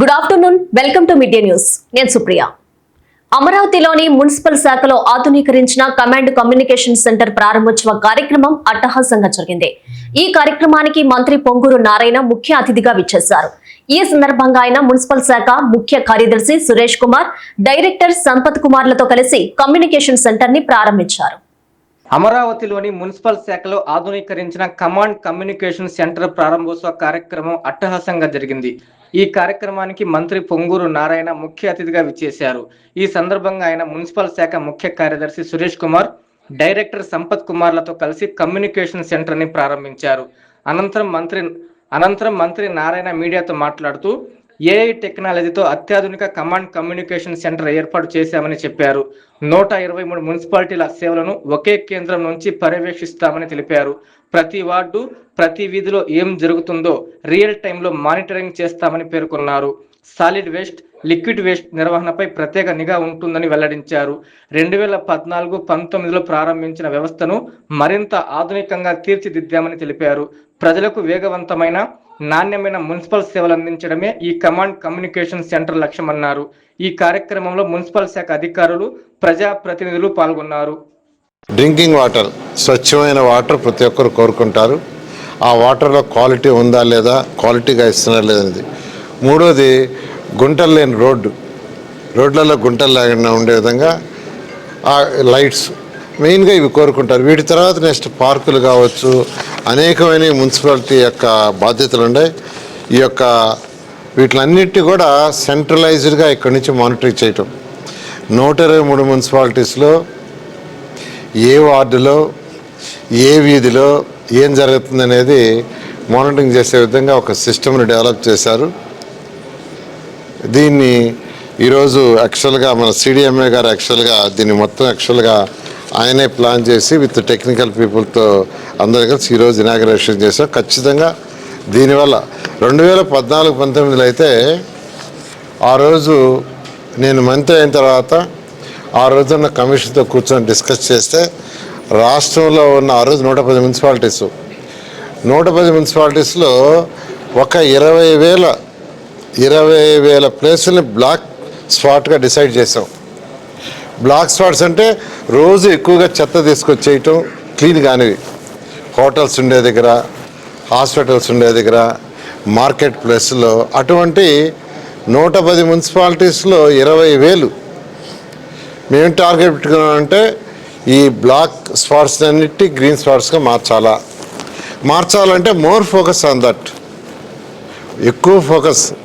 Good afternoon, welcome to media news. నేను సుప్రియ. అమరావతిలోని municipal శాఖలో ఆధునీకరించిన కమాండ్ కమ్యూనికేషన్ సెంటర్ ప్రారంభోత్సవ కార్యక్రమం అట్టహాసంగా జరిగింది. ఈ కార్యక్రమానికి మంత్రి పొంగూరు నారాయణ ముఖ్య అతిథిగా విచ్చేశారు. ఈ సందర్భంగా ఆయన మున్సిపల్ శాఖ ముఖ్య కార్యదర్శి సురేష్ కుమార్, డైరెక్టర్ సంపత్ కుమార్లతో కలిసి కమ్యూనికేషన్ సెంటర్ ని ప్రారంభించారు. అమరావతిలోని మున్సిపల్ శాఖలో ఆధునీకరించిన కమాండ్ కమ్యూనికేషన్ సెంటర్ ప్రారంభోత్సవ కార్యక్రమం అట్టహాసంగా జరిగింది. ఈ కార్యక్రమానికి మంత్రి పొంగూరు నారాయణ ముఖ్య అతిథిగా విచ్చేశారు. ఈ సందర్భంగా ఆయన మున్సిపల్ శాఖ ముఖ్య కార్యదర్శి సురేష్ కుమార్, డైరెక్టర్ సంపత్ కుమార్లతో కలిసి కమ్యూనికేషన్ సెంటర్ ని ప్రారంభించారు. అనంతరం మంత్రి నారాయణ మీడియాతో మాట్లాడుతూ ఏఐ టెక్నాలజీతో అత్యాధునిక కమాండ్ కమ్యూనికేషన్ సెంటర్ ఏర్పాటు చేశామని చెప్పారు. 123 మున్సిపాలిటీల సేవలను ఒకే కేంద్రం నుంచి పర్యవేక్షిస్తామని తెలిపారు. ప్రతి వార్డు, ప్రతి వీధిలో ఏం జరుగుతుందో రియల్ టైంలో మానిటరింగ్ చేస్తామని పేర్కొన్నారు. సాలిడ్ వేస్ట్, లిక్విడ్ వేస్ట్ నిర్వహణపై ప్రత్యేక నిఘా ఉంటుందని వెల్లడించారు. 2014-19లో ప్రారంభించిన వ్యవస్థను మరింత ఆధునికంగా తీర్చిదిద్దామని తెలిపారు. ప్రజలకు వేగవంతమైన, నాణ్యమైన మున్సిపల్ సేవలు అందించడమే ఈ కమాండ్ కమ్యూనికేషన్ సెంటర్ లక్ష్యమన్నారు. ఈ కార్యక్రమంలో మున్సిపల్ శాఖ అధికారులు, ప్రజా ప్రతినిధులు పాల్గొన్నారు. డ్రింకింగ్ వాటర్, స్వచ్ఛమైన వాటర్ ప్రతి ఒక్కరు కోరుకుంటారు. ఆ వాటర్లో క్వాలిటీ ఉందా లేదా, క్వాలిటీగా ఇస్తున్నారా లేదనేది. మూడోది, గుంటలు లేని రోడ్లలో గుంటలు లేకుండా ఉండే విధంగా ఆ లైట్స్ మెయిన్గా ఇవి కోరుకుంటారు. వీటి తర్వాత నెక్స్ట్ పార్కులు కావచ్చు, అనేకమైన మున్సిపాలిటీ యొక్క బాధ్యతలు ఉన్నాయి. ఈ యొక్క వీటిలన్నిటి కూడా సెంట్రలైజ్డ్గా ఇక్కడి నుంచి మానిటరింగ్ చేయటం. 123 మున్సిపాలిటీస్లో ఏ వార్డులో, ఏ వీధిలో ఏం జరుగుతుంది అనేది మానిటరింగ్ చేసే విధంగా ఒక సిస్టమ్ని డెవలప్ చేశారు. దీన్ని ఈరోజు యాక్చువల్గా మన సిడిఎంఏ గారు దీన్ని మొత్తం ఆయనే ప్లాన్ చేసి విత్ టెక్నికల్ పీపుల్తో అందరూ కలిసి ఈరోజు ఇనాగరేషన్ చేశాం. ఖచ్చితంగా దీనివల్ల 2014-19లో అయితే ఆ రోజు నేను మంత్రి అయిన తర్వాత ఆ రోజున్న కమిషన్తో కూర్చొని డిస్కస్ చేస్తే రాష్ట్రంలో ఉన్న ఆ రోజు 110 మున్సిపాలిటీస్లో ఒక 20,000 ప్లేసుల్ని బ్లాక్ స్పాట్గా డిసైడ్ చేసాం. బ్లాక్ స్పాట్స్ అంటే రోజు ఎక్కువగా చెత్త తీసుకొచ్చేయటం, క్లీన్ కానివి, హోటల్స్ ఉండే దగ్గర, హాస్పిటల్స్ ఉండే దగ్గర, మార్కెట్ ప్లేస్లో, అటువంటి 110 మున్సిపాలిటీస్లో 20,000 మేము టార్గెట్ పెట్టుకున్నామంటే ఈ బ్లాక్ స్పాట్స్ అన్నిటి గ్రీన్ స్పాట్స్గా మార్చాలంటే మోర్ ఫోకస్ ఆన్ దట్. ఎక్కువ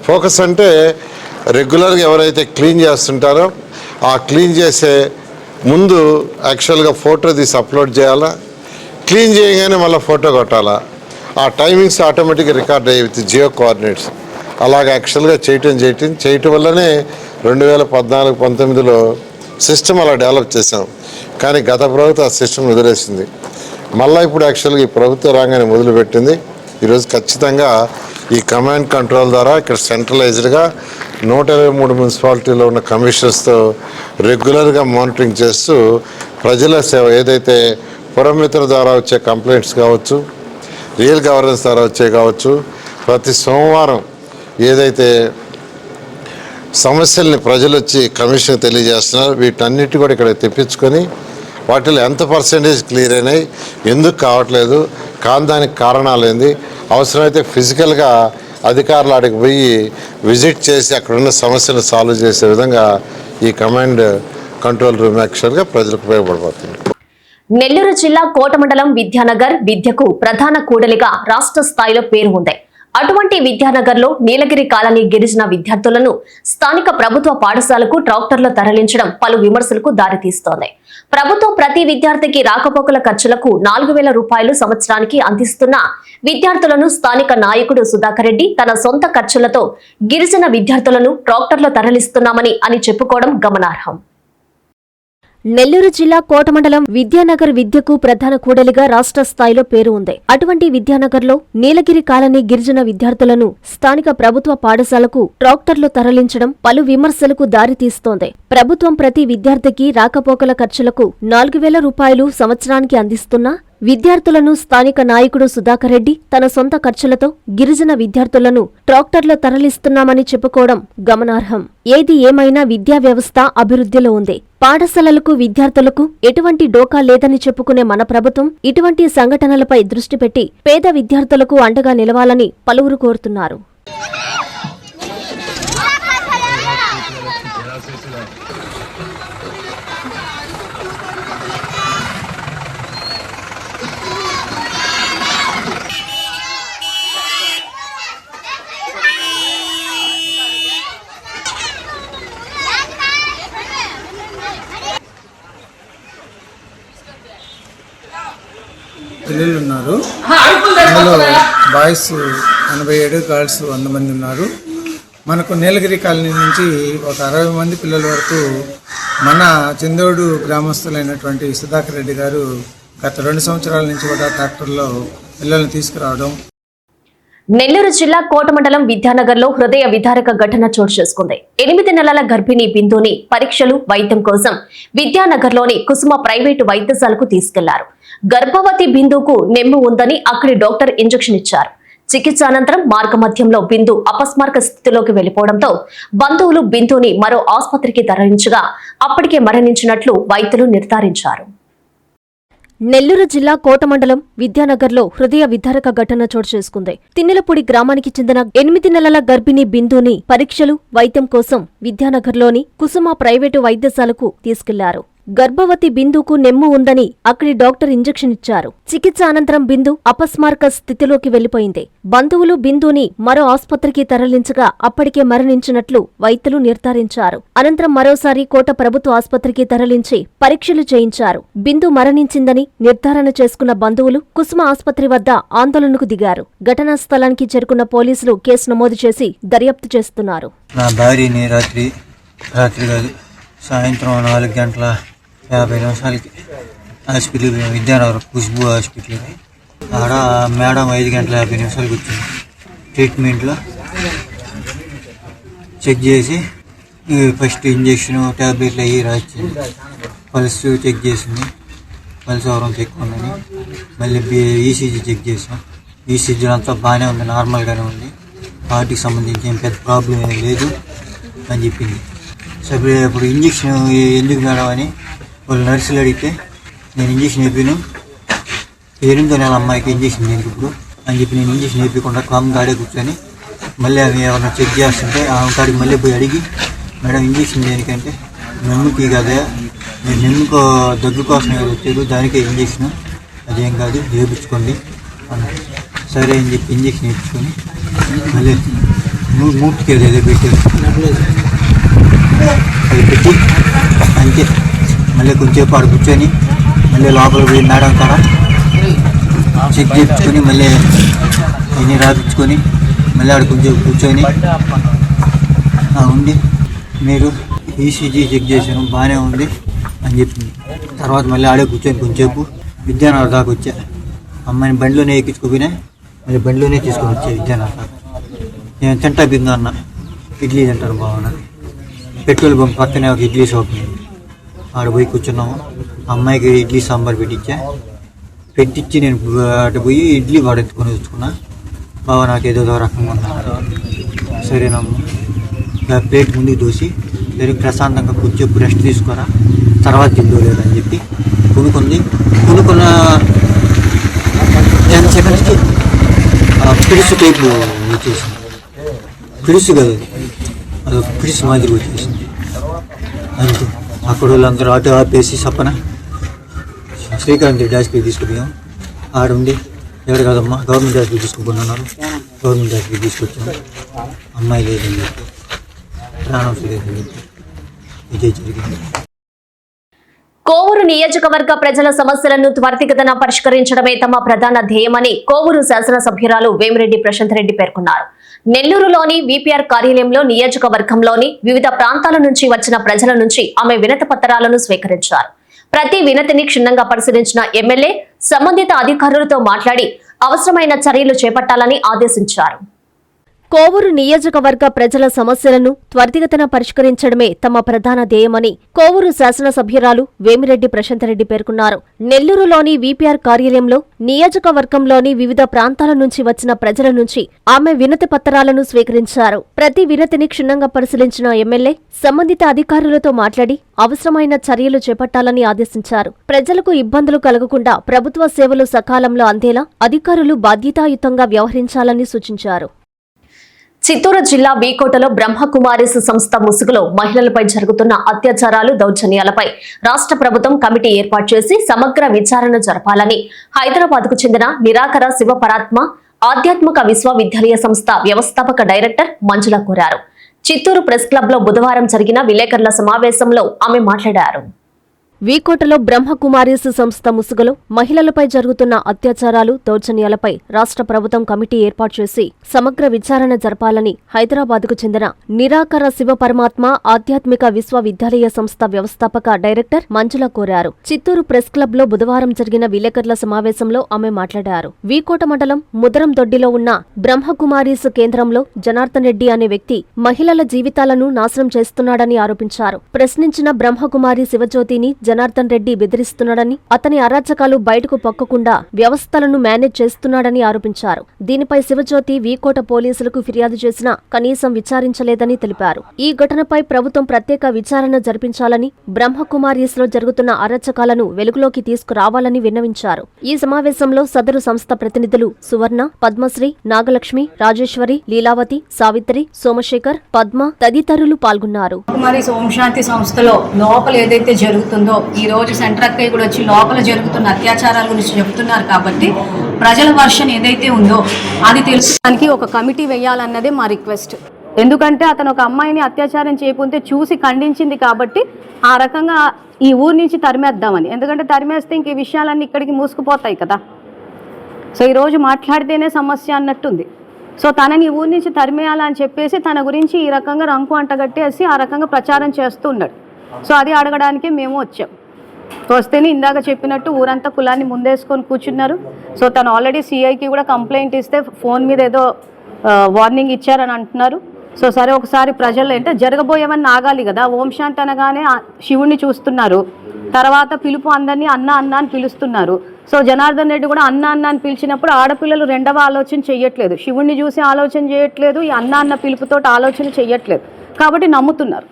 ఫోకస్ అంటే రెగ్యులర్గా ఎవరైతే క్లీన్ చేస్తుంటారో ఆ క్లీన్ చేసే ముందు యాక్చువల్గా ఫోటో తీసి అప్లోడ్ చేయాలా, క్లీన్ చేయగానే మళ్ళీ ఫోటో కొట్టాలా. ఆ టైమింగ్స్ ఆటోమేటిక్గా రికార్డ్ అయ్యి విత్ జియో కోఆర్డినేట్స్ అలాగే యాక్చువల్గా చేయటం వల్లనే 2014-19లో సిస్టమ్ అలా డెవలప్ చేసాం. కానీ గత ప్రభుత్వం ఆ సిస్టమ్ వదిలేసింది. మళ్ళీ ఇప్పుడు యాక్చువల్గా ఈ ప్రభుత్వం రాగానే మొదలుపెట్టింది. ఈరోజు ఖచ్చితంగా ఈ కమాండ్ కంట్రోల్ ద్వారా ఇక్కడ సెంట్రలైజ్డ్గా 123 మున్సిపాలిటీలో ఉన్న కమిషనర్స్తో రెగ్యులర్గా మానిటరింగ్ చేస్తూ ప్రజల సేవ ఏదైతే పురమిత్ర ద్వారా వచ్చే కంప్లైంట్స్ కావచ్చు, రియల్ గవర్నెన్స్ ద్వారా వచ్చే కావచ్చు, ప్రతి సోమవారం ఏదైతే సమస్యల్ని ప్రజలు వచ్చి కమిషన్ తెలియజేస్తున్నారు వీటన్నిటి కూడా ఇక్కడ తెప్పించుకొని వాటిలో ఎంత పర్సెంటేజ్ క్లియర్ అయినాయి, ఎందుకు కావట్లేదు, దానికి కారణాలు ఏంది, అవసరమైతే ఫిజికల్గా అధికారులు ఆడికి పోయి విజిట్ చేసి అక్కడున్న సమస్యను సాల్వ్ చేసే విధంగా ఈ కమాండ్ కంట్రోల్ రూమ్ యాక్చువల్గా ప్రజలకు ఉపయోగపడిపోతుంది. నెల్లూరు జిల్లా కోట మండలం విద్యానగర్ విద్యకు ప్రధాన కూడలిగా రాష్ట్ర స్థాయిలో పేరు ఉంది. అటువంటి విద్యానగర్ లో నీలగిరి కాలనీ గిరిజన విద్యార్థులను స్థానిక ప్రభుత్వ పాఠశాలకు ట్రాక్టర్లో తరలించడం పలు విమర్శలకు దారితీస్తోంది. ప్రభుత్వం ప్రతి విద్యార్థికి రాకపోకల ఖర్చులకు 4,000 రూపాయలు సంవత్సరానికి అందిస్తున్న విద్యార్థులను స్థానిక నాయకుడు సుధాకర్ రెడ్డి తన సొంత ఖర్చులతో గిరిజన విద్యార్థులను ట్రాక్టర్లో తరలిస్తున్నామని చెప్పుకోవడం గమనార్హం. నెల్లూరు జిల్లా కోట మండలం విద్యానగర్ విద్యకు ప్రధాన కూడలిగా రాష్ట్ర స్థాయిలో పేరు ఉంది. అటువంటి విద్యానగర్లో నీలగిరి కాలనీ గిరిజన విద్యార్థులను స్థానిక ప్రభుత్వ పాఠశాలకు ట్రాక్టర్లో తరలించడం పలు విమర్శలకు దారితీస్తోంది. ప్రభుత్వం ప్రతి విద్యార్థికి రాకపోకల ఖర్చులకు 4,000 రూపాయలు సంవత్సరానికి అందిస్తున్నా విద్యార్థులను స్థానిక నాయకుడు సుధాకర్ రెడ్డి తన సొంత ఖర్చులతో గిరిజన విద్యార్థులను ట్రాక్టర్లో తరలిస్తున్నామని చెప్పుకోవడం గమనార్హం. ఏది ఏమైనా విద్యా వ్యవస్థ అభివృద్ధిలో ఉంది. పాఠశాలలకు విద్యార్థులకు ఎటువంటి డోకా లేదని చెప్పుకునే మన ప్రభుత్వం ఇటువంటి సంఘటనలపై దృష్టి పెట్టి పేద విద్యార్థులకు అండగా నిలవాలని పలువురు కోరుతున్నారు. పిల్లలు ఉన్నారు. అందులో బాయ్స్ 87, గర్ల్స్ 100 మంది ఉన్నారు. మనకు నీలగిరి కాలనీ నుంచి ఒక 60 మంది పిల్లల వరకు మన చందోడు గ్రామస్తులైనటువంటి సుధాకర్ రెడ్డి గారు గత 2 సంవత్సరాల నుంచి కూడా ట్రాక్టర్లో పిల్లల్ని తీసుకురావడం. నెల్లూరు జిల్లా కోట మండలం విద్యానగర్ లో హృదయ విదారక ఘటన చోటు చేసుకుంది. 8 నెలల గర్భిణీ బిందుని పరీక్షలు వైద్యం కోసం విద్యానగర్ లోని కుసుమ ప్రైవేటు వైద్యశాలకు తీసుకెళ్లారు. గర్భవతి బిందుకు నెమ్ము ఉందని అక్కడి డాక్టర్ ఇంజెక్షన్ ఇచ్చారు. చికిత్స అనంతరం మార్గమధ్యంలో బిందు అపస్మారక స్థితిలోకి వెళ్లిపోవడంతో బంధువులు బిందుని మరో ఆసుపత్రికి తరలించగా అప్పటికే మరణించినట్లు వైద్యులు నిర్ధారించారు. నెల్లూరు జిల్లా కోట మండలం విద్యానగర్లో హృదయ విదారక ఘటన చోటు చేసుకుంది. తిన్నెలపూడి గ్రామానికి చెందిన 8 నెలల గర్భిణీ బిందుని పరీక్షలు వైద్యం కోసం విద్యానగర్లోని కుసుమ ప్రైవేటు వైద్యశాలకు తీసుకెళ్లారు. గర్భవతి బిందుకు నెమ్ము ఉందని అక్కడి డాక్టర్ ఇంజెక్షన్ ఇచ్చారు. చికిత్స అనంతరం బిందు అపస్మారక స్థితిలోకి వెళ్లిపోయింది. బంధువులు బిందుని మరో ఆసుపత్రికి తరలించగా అప్పటికే మరణించినట్లు వైద్యులు నిర్ధారించారు. అనంతరం మరోసారి కోట ప్రభుత్వ ఆసుపత్రికి తరలించి పరీక్షలు చేయించారు. బిందు మరణించిందని నిర్ధారణ చేసుకున్న బంధువులు కుసుమ ఆసుపత్రి వద్ద ఆందోళనకు దిగారు. ఘటనా స్థలానికి చేరుకున్న పోలీసులు కేసు నమోదు చేసి దర్యాప్తు చేస్తున్నారు. నా భార్యని రాత్రి కాదు సాయంత్రం 4:50 హాస్పిటల్ విద్యానగర్ ఖుష్బూ హాస్పిటల్కి ఆడ మేడం 5:50 వచ్చింది. ట్రీట్మెంట్లో చెక్ చేసి ఫస్ట్ ఇంజక్షన్ ట్యాబ్లెట్లు అవి రాసింది. పల్స్ చెక్ చేసింది. పల్స్ ఎవరం చెక్ ఉందని మళ్ళీ ఈసీజీ చెక్ చేసాం. ఈసీజీ అంతా బాగానే ఉంది, నార్మల్గానే ఉంది. హార్ట్కి సంబంధించి ఏం పెద్ద ప్రాబ్లం ఏం లేదు అని చెప్పింది. సరే ఇప్పుడు ఇంజక్షన్ ఎందుకు మేడం అని వాళ్ళు నర్సులు అడిగితే నేను ఇంజక్షన్ వేపాను, 8వ నెల అమ్మాయికి ఇంజక్షన్ ఎందుకు ఇప్పుడు అని చెప్పి నేను ఇంజక్షన్ వేయకుండా కామ్ గాడే కూర్చొని మళ్ళీ అవి ఏమన్నా చెక్ చేస్తుంటే ఆమె కాడికి మళ్ళీ పోయి అడిగి మేడం ఇంజక్షన్ దేనికంటే నెమ్ముకి కదా మీరు నెమ్ముకో దగ్గు కోసం వచ్చారు దానికే ఇంజక్షన్ అదేం కాదు వేయించుకోండి అన్నారు. సరే అని చెప్పి ఇంజక్షన్ వేయించుకొని మళ్ళీ మూర్తికి ఏదో పెట్టారు. అది పెట్టి అంతే మళ్ళీ కొంచెంసేపు ఆడ కూర్చొని మళ్ళీ లోపల పోయి మేడం కాడ చెక్ చేయించుకొని మళ్ళీ ఇన్ని రాపించుకొని మళ్ళీ ఆడ కొంచెం కూర్చొని ఉండి మీరు ఈసీజీ చెక్ చేశాను బాగానే ఉంది అని చెప్పింది. తర్వాత మళ్ళీ ఆడే కూర్చొని కొంచెంసేపు విద్యానగర్ దాకా వచ్చా. అమ్మాయిని బండిలోనే ఎక్కించుకోపోయినా మళ్ళీ బండిలోనే తీసుకొని వచ్చా విద్యానగర్ దాకా. నేను తింటా బిందు అన్న ఇడ్లీ తింటాను బాగున్నది. పెట్రోల్ బంక్ పక్కనే ఒక ఇడ్లీ షాప్ ఉంది. ఆడ పోయి కూర్చున్నాము. అమ్మాయికి ఇడ్లీ సాంబార్ పెట్టించి నేను అటు పోయి ఇడ్లీ వాడెత్తుకొని వచ్చుకున్నా. బాబా నాకు ఏదో రకంగా ఉన్నా. సరేనమ్మా ప్లేట్ ముందుకు దోసి సరే ప్రశాంతంగా కొంచెం రెస్ట్ తీసుకోరా తర్వాత తిందోలేదని చెప్పి కొనుక్కున్న 10 సెకండ్స్కి పిడుసు టైపు వచ్చేసింది. పిడుసు కదా అది పిడుసు మాదిరి వచ్చేసింది. అంతే అక్కడ వాళ్ళందరూ ఆటో ఆపేసి సప్పన శ్రీకాంత్ రెడ్డి హాస్పిటల్ తీసుకుపోయాం. ఆడుండి ఎక్కడ కాదమ్మా గవర్నమెంట్ హాస్పిటల్ తీసుకుపోతున్నారు. గవర్నమెంట్ హాస్పిటల్ తీసుకొచ్చాము. అమ్మాయి లేదని చెప్పి ప్రాణం లేదని చెప్పి ఇదే జరిగింది. కోవూరు నియోజకవర్గ ప్రజల సమస్యలను త్వరితగతిన పరిష్కరించడమే తమ ప్రధాన ధ్యేయమని కోవూరు శాసనసభ్యురాలు వేమిరెడ్డి ప్రశాంత్ రెడ్డి పేర్కొన్నారు. నెల్లూరులోని వీపీఆర్ కార్యాలయంలో నియోజకవర్గంలోని వివిధ ప్రాంతాల నుంచి వచ్చిన ప్రజల నుంచి ఆమె వినతి పత్రాలను స్వీకరించారు. ప్రతి వినతిని క్షుణ్ణంగా పరిశీలించిన ఎమ్మెల్యే సంబంధిత అధికారులతో మాట్లాడి అవసరమైన చర్యలు చేపట్టాలని ఆదేశించారు. కోవూరు నియోజకవర్గ ప్రజల సమస్యలను త్వరితగతిన పరిష్కరించడమే తమ ప్రధాన ధ్యేయమని కోవూరు శాసనసభ్యురాలు వేమిరెడ్డి ప్రశాంతరెడ్డి పేర్కొన్నారు. నెల్లూరులోని వీపీఆర్ కార్యాలయంలో నియోజకవర్గంలోని వివిధ ప్రాంతాల నుంచి వచ్చిన ప్రజల నుంచి ఆమె వినతి పత్రాలను స్వీకరించారు. ప్రతి వినతిని క్షుణ్ణంగా పరిశీలించిన ఎమ్మెల్యే సంబంధిత అధికారులతో మాట్లాడి అవసరమైన చర్యలు చేపట్టాలని ఆదేశించారు. ప్రజలకు ఇబ్బందులు కలగకుండా ప్రభుత్వ సేవలు సకాలంలో అందేలా అధికారులు బాధ్యతాయుతంగా వ్యవహరించాలని సూచించారు. చిత్తూరు జిల్లా వీకోటలో బ్రహ్మకుమారిస్ సంస్థ ముసుగులో మహిళలపై జరుగుతున్న అత్యాచారాలు, దౌర్జన్యాలపై రాష్ట్ర ప్రభుత్వం కమిటీ ఏర్పాటు చేసి సమగ్ర విచారణ జరపాలని హైదరాబాద్కు చెందిన నిరాకర శివపరాత్మ ఆధ్యాత్మిక విశ్వవిద్యాలయ సంస్థ వ్యవస్థాపక డైరెక్టర్ మంజుల కోరారు. చిత్తూరు ప్రెస్ క్లబ్ లో బుధవారం జరిగిన విలేకరుల సమావేశంలో ఆమె మాట్లాడారు. వీకోటలో బ్రహ్మకుమారిస్ సంస్థ ముసుగులో మహిళలపై జరుగుతున్న అత్యాచారాలు, దౌర్జన్యాలపై రాష్ట్ర ప్రభుత్వం కమిటీ ఏర్పాటు చేసి సమగ్ర విచారణ జరపాలని హైదరాబాద్కు చెందిన నిరాకర శివ పరమాత్మ ఆధ్యాత్మిక విశ్వవిద్యాలయ సంస్థ వ్యవస్థాపక డైరెక్టర్ మంజుల కోరారు. చిత్తూరు ప్రెస్ క్లబ్ లో బుధవారం జరిగిన విలేకరుల సమావేశంలో ఆమె మాట్లాడారు. వీకోట మండలం ముదరం దొడ్డిలో ఉన్న బ్రహ్మకుమారిస్ కేంద్రంలో జనార్దన్ రెడ్డి అనే వ్యక్తి మహిళల జీవితాలను నాశనం చేస్తున్నాడని ఆరోపించారు. ప్రశ్నించిన బ్రహ్మకుమారి శివజ్యోతిని జనార్దన్ రెడ్డి బెదిరిస్తున్నాడని, అతని అరాచకాలు బయటకు పొక్కకుండా వ్యవస్థలను మేనేజ్ చేస్తున్నాడని ఆరోపించారు. దీనిపై శివజ్యోతి వీకోట పోలీసులకు ఫిర్యాదు చేసినా కనీసం విచారించలేదని తెలిపారు. ఈ ఘటనపై ప్రభుత్వం ప్రత్యేక విచారణ జరిపించాలని, బ్రహ్మకుమారీస్ లో జరుగుతున్న అరాచకాలను వెలుగులోకి తీసుకురావాలని విన్నవించారు. ఈ సమావేశంలో సదరు సంస్థ ప్రతినిధులు సువర్ణ, పద్మశ్రీ, నాగలక్ష్మి, రాజేశ్వరి, లీలావతి, సావిత్రి, సోమశేఖర్, పద్మ తదితరులు పాల్గొన్నారు. ఓంశాంతి సంస్థలో లోపల ఏదైతే జరుగుతుందో ఈ రోజు సెంటర్ అక్కయ్య కూడా వచ్చి లోపల జరుగుతున్న అత్యాచారాల గురించి చెప్తున్నారు. కాబట్టి ప్రజల వర్షన్ ఏదైతే ఉందో అది తెలుసుకోవడానికి ఒక కమిటీ వేయాలన్నదే మా రిక్వెస్ట్. ఎందుకంటే అతను ఒక అమ్మాయిని అత్యాచారం చేయకుంటే చూసి ఖండించింది కాబట్టి ఆ రకంగా ఈ ఊరు నుంచి తరిమేద్దామని. ఎందుకంటే తరిమేస్తే ఇంక ఈ విషయాలన్నీ ఇక్కడికి మూసుకుపోతాయి కదా. సో ఈరోజు మాట్లాడితేనే సమస్య అన్నట్టుంది. సో తనని ఊరి నుంచి తరిమేయాలని చెప్పేసి తన గురించి ఈ రకంగా రంకు అంటగట్టేసి ఆ రకంగా ప్రచారం చేస్తున్నాడు. సో అది అడగడానికి మేము వచ్చాం. వస్తేనే ఇందాక చెప్పినట్టు ఊరంతా కులాన్ని ముందేసుకొని కూర్చున్నారు. సో తను ఆల్రెడీ సిఐకి కూడా కంప్లైంట్ ఇస్తే ఫోన్ మీద ఏదో వార్నింగ్ ఇచ్చారని అంటున్నారు. సో సరే ఒకసారి ప్రజల్లో అంటే జరగబోయేవన్నీ ఆగాలి కదా. ఓం శాంతి అనగానే శివుణ్ణి చూస్తున్నారు, తర్వాత పిలుపు అందరినీ అన్న అన్న అని పిలుస్తున్నారు. సో జనార్దన్ రెడ్డి కూడా అన్న అన్న అని పిలిచినప్పుడు ఆడపిల్లలు రెండవ ఆలోచన చెయ్యట్లేదు, శివుణ్ణి చూసి ఆలోచన చేయట్లేదు, ఈ అన్న అన్న పిలుపుతోటి ఆలోచన చెయ్యట్లేదు. కాబట్టి నమ్ముతున్నారు.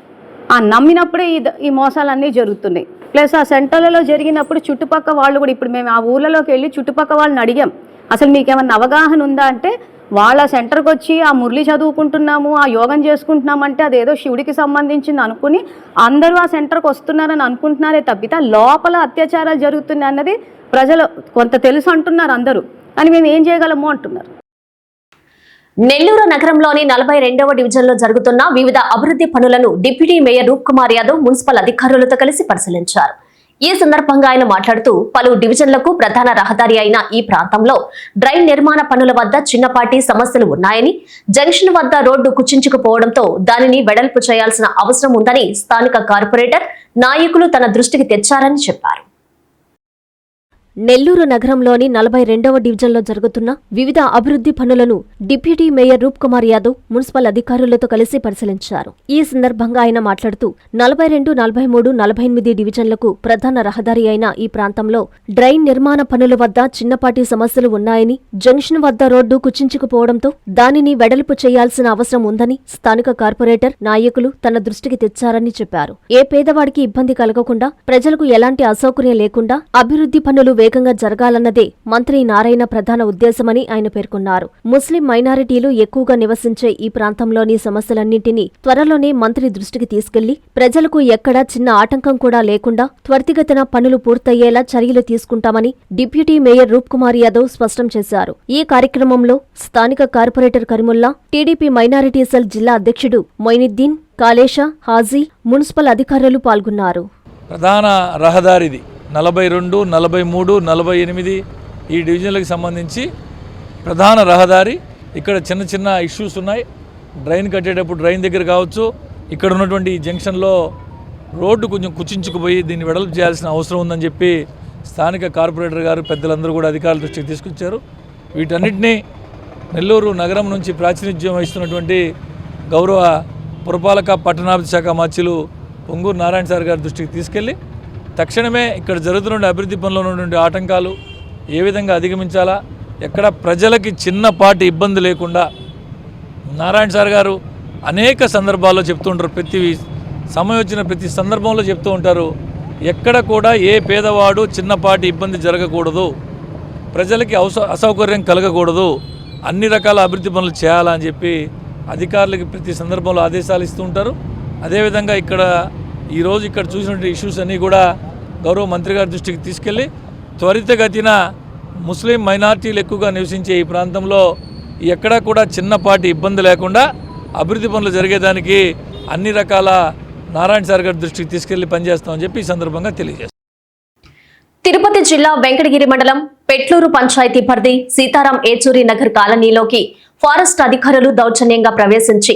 ఆ నమ్మినప్పుడే ఈ మోసాలన్నీ జరుగుతున్నాయి. ప్లస్ ఆ సెంటర్లలో జరిగినప్పుడు చుట్టుపక్క వాళ్ళు కూడా ఇప్పుడు మేము ఆ ఊళ్ళలోకి వెళ్ళి చుట్టుపక్క వాళ్ళని అడిగాం, అసలు మీకేమన్నా అవగాహన ఉందా అంటే వాళ్ళ సెంటర్కి వచ్చి ఆ మురళి చదువుకుంటున్నాము, ఆ యోగం చేసుకుంటున్నామంటే అదేదో శివుడికి సంబంధించింది అనుకుని అందరూ ఆ సెంటర్కి వస్తున్నారని అనుకుంటున్నారే తప్పితే లోపల అత్యాచారాలు జరుగుతున్నాయి అన్నది ప్రజలు కొంత తెలుసు అంటున్నారు అందరూ, అని మేము ఏం చేయగలము అంటున్నారు. నెల్లూరు నగరంలోని 42వ డివిజన్లో జరుగుతున్న వివిధ అభివృద్ధి పనులను deputy mayor Roop Kumar Yadav municipal అధికారులతో కలిసి పరిశీలించారు. ఈ సందర్భంగా ఆయన మాట్లాడుతూ పలు డివిజన్లకు ప్రధాన రహదారి అయిన ఈ ప్రాంతంలో డ్రైన్ నిర్మాణ పనుల వద్ద చిన్నపాటి సమస్యలు ఉన్నాయని, జంక్షన్ వద్ద రోడ్డు కుచించుకుపోవడంతో దానిని వెడల్పు చేయాల్సిన అవసరం ఉందని స్థానిక కార్పొరేటర్ నాయకులు తన దృష్టికి తెచ్చారని చెప్పారు. నెల్లూరు నగరంలోని 42వ డివిజన్లో జరుగుతున్న వివిధ అభివృద్ధి పనులను deputy mayor Roop Kumar Yadav municipal అధికారులతో కలిసి పరిశీలించారు. ఈ సందర్భంగా ఆయన మాట్లాడుతూ 42, 43, 48 డివిజన్లకు ప్రధాన రహదారి అయిన ఈ ప్రాంతంలో డ్రైన్ నిర్మాణ పనుల వద్ద చిన్నపాటి సమస్యలు ఉన్నాయని, జంక్షన్ వద్ద రోడ్డు కుచించుకుపోవడంతో దానిని వెడల్పు చేయాల్సిన అవసరం ఉందని స్థానిక కార్పొరేటర్ నాయకులు తన దృష్టికి తెచ్చారని చెప్పారు. ఏ పేదవాడికి ఇబ్బంది కలగకుండా, ప్రజలకు ఎలాంటి అసౌకర్యం లేకుండా అభివృద్ధి పనులు వేగంగా జరగాలన్నదే మంత్రి నారాయణ ప్రధాన ఉద్దేశమని ఆయన పేర్కొన్నారు. ముస్లిం మైనారిటీలు ఎక్కువగా నివసించే ఈ ప్రాంతంలోని సమస్యలన్నింటినీ త్వరలోనే మంత్రి దృష్టికి తీసుకెళ్లి ప్రజలకు ఎక్కడా చిన్న ఆటంకం కూడా లేకుండా త్వరితగతిన పనులు పూర్తయ్యేలా చర్యలు తీసుకుంటామని డిప్యూటీ మేయర్ రూప్ కుమార్ యాదవ్ స్పష్టం చేశారు. ఈ కార్యక్రమంలో స్థానిక corporator Kareemulla, TDP minority cell జిల్లా అధ్యక్షుడు మొయినుద్దీన్, కాళేషా, హాజీ, మున్సిపల్ అధికారులు పాల్గొన్నారు. ప్రధాన రహదారిది 42, 43, 48 ఈ డివిజన్లకు సంబంధించి ప్రధాన రహదారి. ఇక్కడ చిన్న చిన్న ఇష్యూస్ ఉన్నాయి. డ్రైన్ కట్టేటప్పుడు డ్రైన్ దగ్గర కావచ్చు, ఇక్కడ ఉన్నటువంటి జంక్షన్లో రోడ్డు కొంచెం కుచించుకుపోయి దీన్ని వెడల్పు చేయాల్సిన అవసరం ఉందని చెప్పి స్థానిక కార్పొరేటర్ గారు పెద్దలందరూ కూడా అధికారుల దృష్టికి తీసుకొచ్చారు. వీటన్నిటినీ నెల్లూరు నగరం నుంచి ప్రాతినిధ్యం వహిస్తున్నటువంటి గౌరవ పురపాలక పట్టణాభివృద్ధి శాఖ మంత్రులు పొంగూరు నారాయణ సార్ గారి దృష్టికి తీసుకెళ్ళి తక్షణమే ఇక్కడ జరుగుతున్న అభివృద్ధి పనుల్లో ఉన్నటువంటి ఆటంకాలు ఏ విధంగా అధిగమించాలా, ఎక్కడ ప్రజలకి చిన్నపాటి ఇబ్బంది లేకుండా నారాయణ సార్ గారు అనేక సందర్భాల్లో చెప్తూ ఉంటారు, ప్రతి సమయం వచ్చిన ప్రతి సందర్భంలో చెప్తూ ఉంటారు, ఎక్కడ కూడా ఏ పేదవాడు చిన్నపాటి ఇబ్బంది జరగకూడదు, ప్రజలకి అసౌకర్యం కలగకూడదు, అన్ని రకాల అభివృద్ధి పనులు చేయాలని చెప్పి అధికారులకి ప్రతి సందర్భంలో ఆదేశాలు ఇస్తూ ఉంటారు. అదేవిధంగా ఈరోజు ఇక్కడ చూసినటువంటి ఇష్యూస్ అన్నీ కూడా గౌరవ మంత్రి గారి దృష్టికి తీసుకెళ్ళి త్వరితగతిన ముస్లిం మైనార్టీలు ఎక్కువగా నివసించే ఈ ప్రాంతంలో ఎక్కడా కూడా చిన్నపాటి ఇబ్బంది లేకుండా అభివృద్ధి పనులు జరిగేదానికి అన్ని రకాల నారాయణ సార్ గారి దృష్టికి తీసుకెళ్లి పనిచేస్తామని చెప్పి ఈ సందర్భంగా తెలియజేస్తాం. తిరుపతి జిల్లా వెంకటగిరి మండలం పెట్లూరు పంచాయతీ పరిధి సీతారాం ఏచూరి నగర్ కాలనీలోకి ఫారెస్ట్ అధికారులు దౌర్జన్యంగా ప్రవేశించి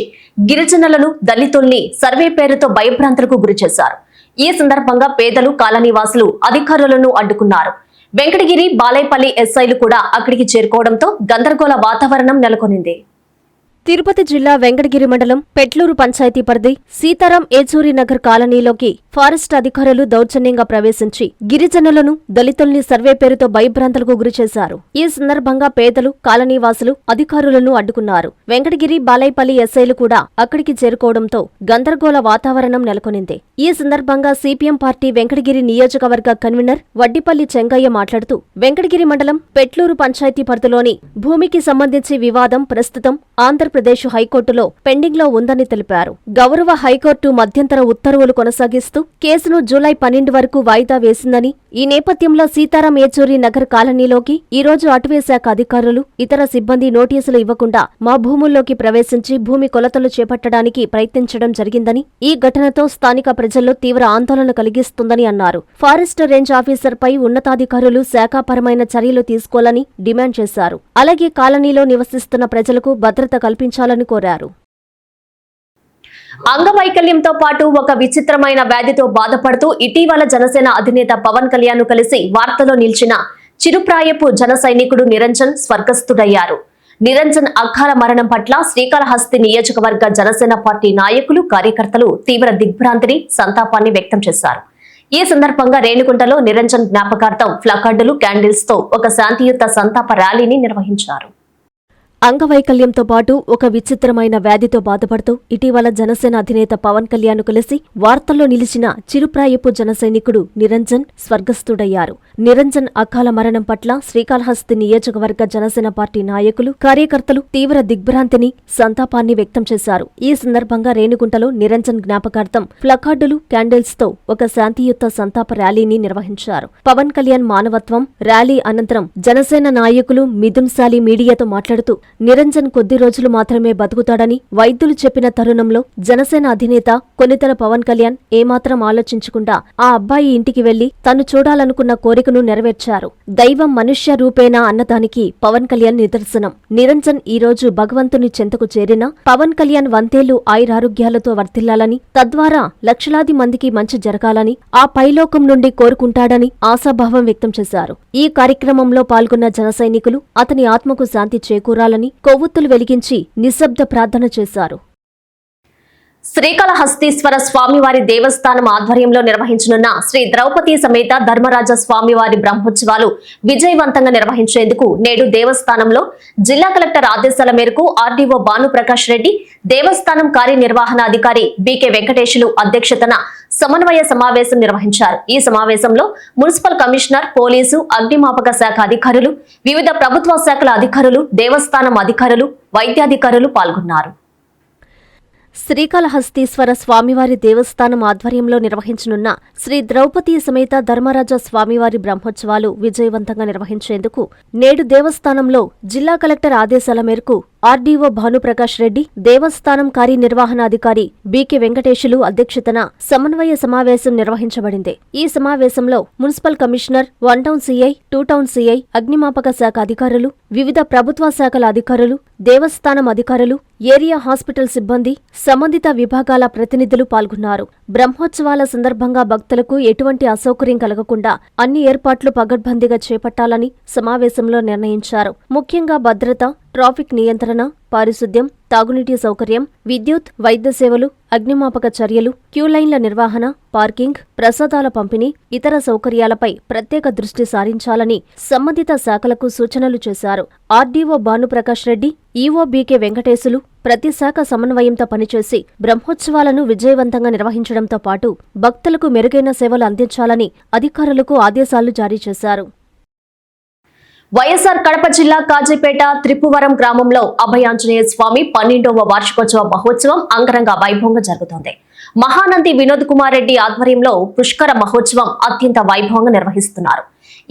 గిరిజనులను దళితుల్ని సర్వే పేరుతో భయభ్రాంతులకు గురిచేశారు. ఈ సందర్భంగా పేదలు కాలనీవాసులు అధికారులను అడ్డుకున్నారు. వెంకటగిరి బాలైపల్లి ఎస్ఐలు కూడా అక్కడికి చేరుకోవడంతో గందరగోళ వాతావరణం నెలకొనింది. తిరుపతి జిల్లా వెంకటగిరి మండలం పెట్లూరు పంచాయతీ పరిధి సీతారాం ఏచూరి నగర్ కాలనీలోకి ఫారెస్ట్ అధికారులు దౌర్జన్యంగా ప్రవేశించి గిరిజనులను దళితుల్ని సర్వే పేరుతో భయభ్రాంతులకు గురిచేశారు. ఈ సందర్భంగా పేదలు కాలనీవాసులు అధికారులను అడ్డుకున్నారు. వెంకటగిరి బాలైపల్లి ఎస్ఐలు కూడా అక్కడికి చేరుకోవడంతో గందరగోళ వాతావరణం నెలకొనింది. ఈ సందర్భంగా సిపిఎం పార్టీ వెంకటగిరి నియోజకవర్గ కన్వీనర్ వడ్డిపల్లి చెంగయ్య మాట్లాడుతూ వెంకటగిరి మండలం పెట్లూరు పంచాయతీ పరిధిలోని భూమికి సంబంధించి వివాదం ప్రస్తుతం ఆంధ్రప్రదేశ్ హైకోర్టులో పెండింగ్ లో ఉందని తెలిపారు. గౌరవ హైకోర్టు మధ్యంతర ఉత్తర్వులు కొనసాగిస్తూ కేసును జూలై 12 వరకు వాయిదా వేసిందని, ఈ నేపథ్యంలో సీతారాం ఏచూరి నగర్ కాలనీలోకి ఈ రోజు అటవీ శాఖ అధికారులు ఇతర సిబ్బంది నోటీసులు ఇవ్వకుండా మా భూముల్లోకి ప్రవేశించి భూమి కొలతలు చేపట్టడానికి ప్రయత్నించడం జరిగిందని, ఈ ఘటనతో స్థానిక ప్రజల్లో తీవ్ర ఆందోళన కలిగిస్తుందని అన్నారు. ఫారెస్ట్ రేంజ్ ఆఫీసర్పై ఉన్నతాధికారులు శాఖాపరమైన చర్యలు తీసుకోవాలని డిమాండ్ చేశారు. అలాగే కాలనీలో నివసిస్తున్న ప్రజలకు భద్రత కల్పించాలని కోరారు. అంగవైకల్యంతో పాటు ఒక విచిత్రమైన వ్యాధితో బాధపడుతూ ఇటీవల జనసేన అధినేత పవన్ కళ్యాణ్ కలిసి వార్తలో నిలిచిన చిరుప్రాయపు జన సైనికుడు నిరంజన్ స్వర్గస్థుడయ్యారు. నిరంజన్ అకాల మరణం పట్ల శ్రీకాళహస్తి నియోజకవర్గ జనసేన పార్టీ నాయకులు కార్యకర్తలు తీవ్ర దిగ్భ్రాంతిని సంతాపాన్ని వ్యక్తం చేశారు. ఈ సందర్భంగా రేణిగుంటలో నిరంజన్ జ్ఞాపకార్థం ప్లకార్డులు క్యాండిల్స్ తో ఒక శాంతియుత సంతాప ర్యాలీని నిర్వహించారు. అంగవైకల్యంతో పాటు ఒక విచిత్రమైన వ్యాధితో బాధపడుతూ ఇటీవల జనసేన అధినేత పవన్ కళ్యాణ్ కలిసి వార్తల్లో నిలిచిన చిరుప్రాయపు జనసైనికుడు నిరంజన్ స్వర్గస్థుడయ్యారు. నిరంజన్ అకాల మరణం పట్ల శ్రీకాళహస్తి నియోజకవర్గ జనసేన పార్టీ నాయకులు కార్యకర్తలు తీవ్ర దిగ్భ్రాంతిని సంతాపాన్ని వ్యక్తం చేశారు. ఈ సందర్భంగా రేణిగుంటలో నిరంజన్ జ్ఞాపకార్థం ప్లకార్డులు క్యాండిల్స్ తో ఒక శాంతియుత సంతాప ర్యాలీని నిర్వహించారు. పవన్ కళ్యాణ్ మానవత్వం ర్యాలీ అనంతరం జనసేన నాయకులు మిథున్ సాలి మీడియాతో మాట్లాడుతూ నిరంజన్ కొద్ది రోజులు మాత్రమే బతుకుతాడని వైద్యులు చెప్పిన తరుణంలో జనసేన అధినేత కొనితెల పవన్ కళ్యాణ్ ఏమాత్రం ఆలోచించకుండా ఆ అబ్బాయి ఇంటికి వెళ్లి తను చూడాలనుకున్న కోరికను నెరవేర్చారు. దైవం మనుష్య రూపేణా అన్నదానికి పవన్ కళ్యాణ్ నిదర్శనం. నిరంజన్ ఈ రోజు భగవంతుని చెంతకు చేరినా పవన్ కళ్యాణ్ వంతేళ్లు ఆయురారోగ్యాలతో వర్తిల్లాలని, తద్వారా లక్షలాది మందికి మంచి జరగాలని, ఆ పైలోకం నుండి కోరుకుంటాడని ఆశాభావం వ్యక్తం చేశారు. ఈ కార్యక్రమంలో పాల్గొన్న జనసైనికులు అతని ఆత్మకు శాంతి చేకూరాలని కొవ్వొత్తులు వెలిగించి నిశ్శబ్ద ప్రార్థన చేశారు. శ్రీకాళహస్తీశ్వర స్వామివారి దేవస్థానం ఆధ్వర్యంలో నిర్వహించనున్న శ్రీ ద్రౌపది సమేత ధర్మరాజ స్వామివారి బ్రహ్మోత్సవాలు విజయవంతంగా నిర్వహించేందుకు నేడు దేవస్థానంలో జిల్లా కలెక్టర్ ఆదేశాల మేరకు ఆర్డీఓ భానుప్రకాష్ రెడ్డి, దేవస్థానం కార్యనిర్వహణాధికారి బీకే వెంకటేశులు అధ్యక్షతన సమన్వయ సమావేశం నిర్వహించారు. ఈ సమావేశంలో మున్సిపల్ కమిషనర్, పోలీసు, అగ్నిమాపక శాఖ అధికారులు, వివిధ ప్రభుత్వ శాఖల అధికారులు, దేవస్థానం అధికారులు, వైద్యాధికారులు పాల్గొన్నారు. శ్రీకాళహస్తీశ్వర స్వామివారి దేవస్థానం ఆధ్వర్యంలో నిర్వహించనున్న శ్రీ ద్రౌపది సమేత ధర్మరాజ స్వామివారి బ్రహ్మోత్సవాలు విజయవంతంగా నిర్వహించేందుకు నేడు దేవస్థానంలో జిల్లా కలెక్టర్ ఆదేశాల మేరకు ఆర్డీఓ భానుప్రకాష్ రెడ్డి, దేవస్థానం కార్యనిర్వహణాధికారి బీకే వెంకటేశులు అధ్యక్షతన సమన్వయ సమావేశం నిర్వహించబడింది. ఈ సమావేశంలో municipal commissioner, 1 town CI, 2 town CI, అగ్నిమాపక శాఖ అధికారులు, వివిధ ప్రభుత్వ శాఖల అధికారులు, దేవస్థానం అధికారులు, ఏరియా హాస్పిటల్ సిబ్బంది, సంబంధిత విభాగాల ప్రతినిధులు పాల్గొన్నారు. బ్రహ్మోత్సవాల సందర్భంగా భక్తులకు ఎటువంటి అసౌకర్యం కలగకుండా అన్ని ఏర్పాట్లు పగడ్బందీగా చేపట్టాలని సమావేశంలో నిర్ణయించారు. ముఖ్యంగా భద్రత, ట్రాఫిక్ నియంత్రణ, పారిశుద్ధ్యం, తాగునీటి సౌకర్యం, విద్యుత్, వైద్య సేవలు, అగ్నిమాపక చర్యలు, క్యూలైన్ల నిర్వహణ, పార్కింగ్, ప్రసాదాల పంపిణీ, ఇతర సౌకర్యాలపై ప్రత్యేక దృష్టి సారించాలని సంబంధిత శాఖలకు సూచనలు చేశారు. RDO Bhanuprakash Reddy, EO B K Venkatesulu ప్రతి శాఖ సమన్వయంతో పనిచేసి బ్రహ్మోత్సవాలను విజయవంతంగా నిర్వహించడంతో పాటు భక్తులకు మెరుగైన సేవలు అందించాలని అధికారులకు ఆదేశాలు జారీ చేశారు. వైఎస్ఆర్ కడప జిల్లా కాజీపేట త్రిపువరం గ్రామంలో అభయాంజనేయ స్వామి 12వ వార్షికోత్సవ మహోత్సవం అంగరంగ వైభవంగా జరుగుతోంది. మహానంది వినోద్ కుమార్ రెడ్డి ఆధ్వర్యంలో పుష్కర మహోత్సవం అత్యంత వైభవంగా నిర్వహిస్తున్నారు.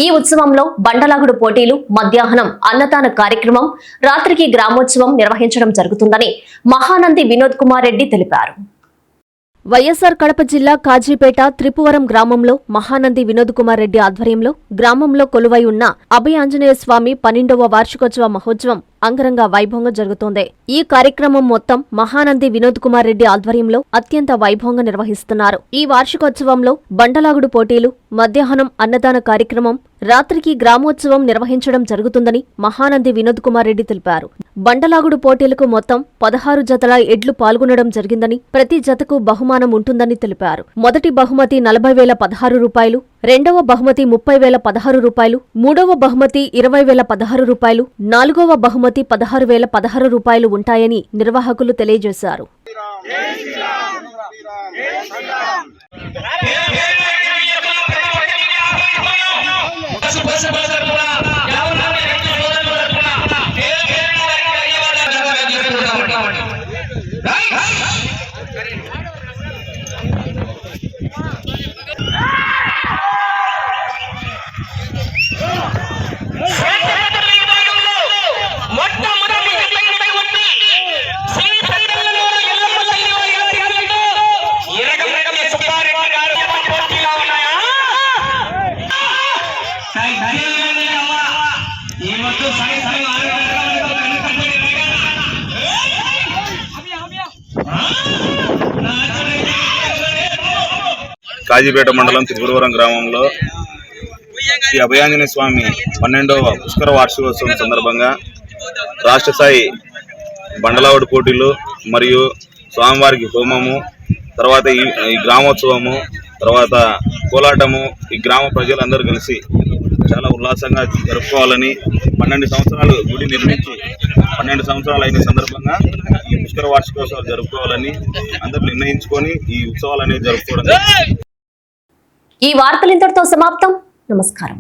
ఈ ఉత్సవంలో బండలాగుడు పోటీలు, మధ్యాహ్నం అన్నదాన కార్యక్రమం, రాత్రికి గ్రామోత్సవం నిర్వహించడం జరుగుతుందని మహానంది వినోద్ కుమార్ రెడ్డి తెలిపారు. వైఎస్ఆర్ కడప జిల్లా కాజీపేట త్రిపువరం గ్రామంలో మహానంది వినోద్ కుమార్ రెడ్డి ఆధ్వర్యంలో గ్రామంలో కొలువై ఉన్న అభయ ఆంజనేయ స్వామి 12వ వార్షికోత్సవ మహోత్సవం అంగరంగ వైభవంగా జరుగుతోంది. ఈ కార్యక్రమం మొత్తం మహానంది వినోద్ కుమార్ రెడ్డి ఆధ్వర్యంలో అత్యంత వైభవంగా నిర్వహిస్తున్నారు. ఈ వార్షికోత్సవంలో బండలాగుడు పోటీలు, మధ్యాహ్నం అన్నదాన కార్యక్రమం, రాత్రికి గ్రామోత్సవం నిర్వహించడం జరుగుతుందని మహానంది వినోద్ కుమార్ రెడ్డి తెలిపారు. బండలాగుడు పోటీలకు మొత్తం 16 జతల ఎడ్లు పాల్గొనడం జరిగిందని, ప్రతి జతకు బహుమానం ఉంటుందని తెలిపారు. మొదటి బహుమతి 40,016 రూపాయలు, రెండవ బహుమతి 30,016 రూపాయలు, మూడవ బహుమతి 20,016 రూపాయలు, నాలుగవ బహుమతి 16,016 రూపాయలు ఉంటాయని నిర్వాహకులు తెలియజేశారు. కాజీపేట మండలం త్రిపురవరం గ్రామంలో శ్రీ అభయాంజనేయ స్వామి 12వ పుష్కర వార్షికోత్సవం సందర్భంగా రాష్ట్ర స్థాయి బండలావుడు పోటీలు మరియు స్వామివారికి హోమము, తర్వాత ఈ గ్రామోత్సవము, తర్వాత కోలాటము ఈ గ్రామ ప్రజలందరూ కలిసి చాలా ఉల్లాసంగా జరుపుకోవాలని 12 సంవత్సరాలు గుడి నిర్మించి 12 సంవత్సరాలు అయిన సందర్భంగా ఈ పుష్కర వార్షికోత్సవాలు జరుపుకోవాలని అందరూ నిర్ణయించుకొని ఈ ఉత్సవాలు అనేది జరుపుకోవడం. ఈ వార్తలు ఇంతటితో సమాప్తం. నమస్కారం.